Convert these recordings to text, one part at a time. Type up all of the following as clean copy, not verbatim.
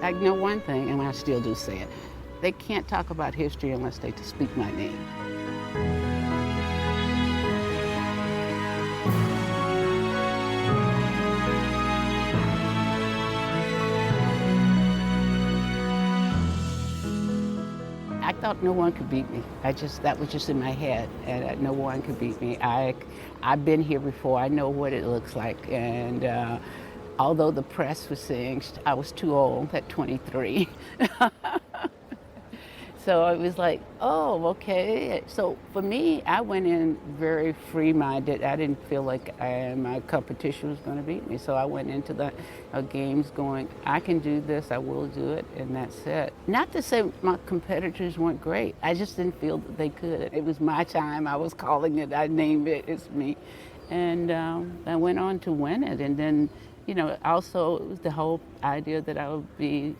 I know one thing, and I still do say it. They can't talk about history unless they speak my name. I thought no one could beat me. That was just in my head, and no one could beat me. I've been here before. I know what it looks like, and although the press was saying I was too old at 23, so it was like, oh, okay. So for me, I went in very free-minded. I didn't feel like my competition was going to beat me. So I went into the games going, I can do this, I will do it, and that's it. Not to say my competitors weren't great. I just didn't feel that they could. It was my time. I was calling it. I named it. It's me. And I went on to win it. And then, also it was the whole idea that I would be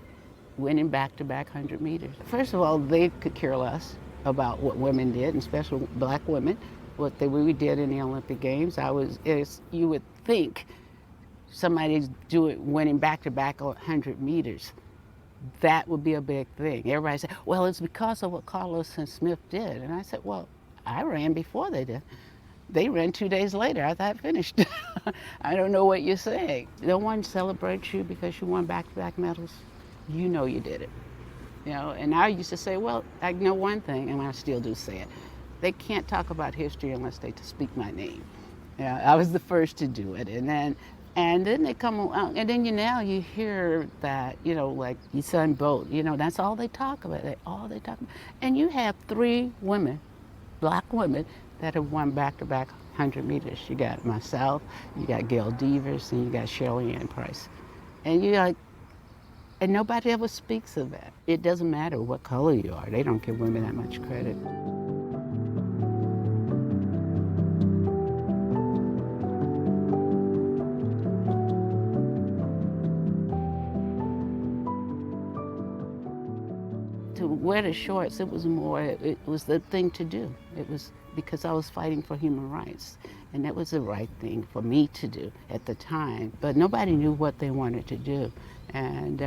winning back-to-back 100 meters. First of all, they could care less about what women did, and especially black women, what we did in the Olympic Games. You would think somebody's winning back-to-back 100 meters. That would be a big thing. Everybody said, well, it's because of what Carlos and Smith did. And I said, well, I ran before they did. They ran 2 days later after I finished. I don't know what you're saying. No one celebrates you because you won back-to-back medals. You know you did it. And I used to say, well, I know one thing, and I still do say it. They can't talk about history unless they speak my name. I was the first to do it. And then they come along, and then now you hear that, like Usain Bolt, that's all they talk about. And you have 3 women, black women, that have won back-to-back 100 meters. You got myself, you got Gail Devers, and you got Shirley Ann Price. And you're like, and nobody ever speaks of that. It doesn't matter what color you are. They don't give women that much credit. To wear the shorts, it was the thing to do. It was because I was fighting for human rights. And that was the right thing for me to do at the time. But nobody knew what they wanted to do. And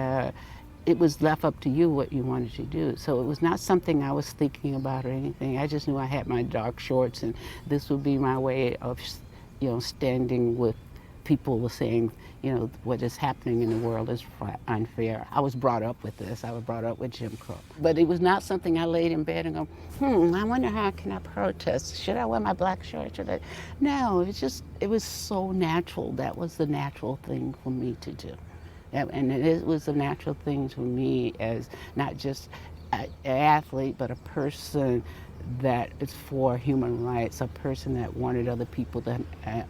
it was left up to you what you wanted to do. So it was not something I was thinking about or anything. I just knew I had my dark shorts, and this would be my way of, standing with people were saying, what is happening in the world is unfair. I was brought up with this. I was brought up with Jim Crow. But it was not something I laid in bed and go, I wonder how can I protest? Should I wear my black shirt? No, it was so natural. That was the natural thing for me to do. And it was a natural thing for me as not just an athlete, but a person that is for human rights, a person that wanted other people to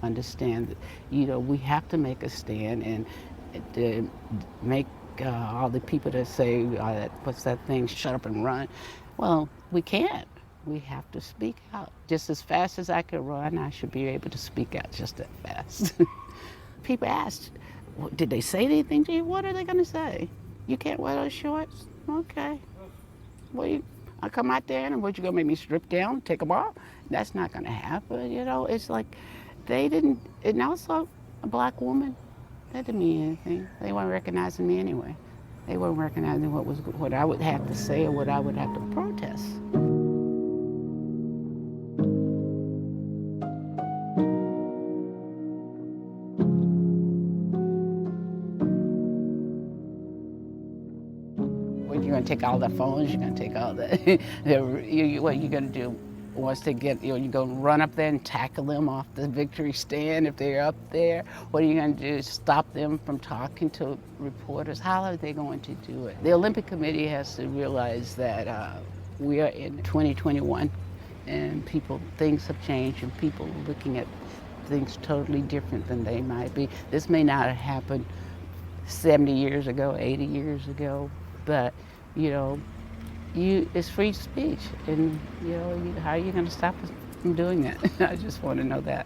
understand that, we have to make a stand and to make all the people that say, what's that thing, shut up and run. Well, we can't. We have to speak out. Just as fast as I can run, I should be able to speak out just that fast. People asked, did they say anything to you? What are they going to say? You can't wear those shorts? Okay. Well, I come out there and what, you going to make me strip down, take them off? That's not going to happen, It's like they didn't, and also a black woman, that didn't mean anything. They weren't recognizing me anyway. They weren't recognizing what I would have to say or what I would have to protest. You're going to take all the phones, you're going to take all the, what you're going to do once they get, you're going to run up there and tackle them off the victory stand if they're up there. What are you going to do? Stop them from talking to reporters? How are they going to do it? The Olympic Committee has to realize that we are in 2021 and things have changed and people are looking at things totally different than they might be. This may not have happened 70 years ago, 80 years ago, but it's free speech, and how are you going to stop us from doing that? I just want to know that.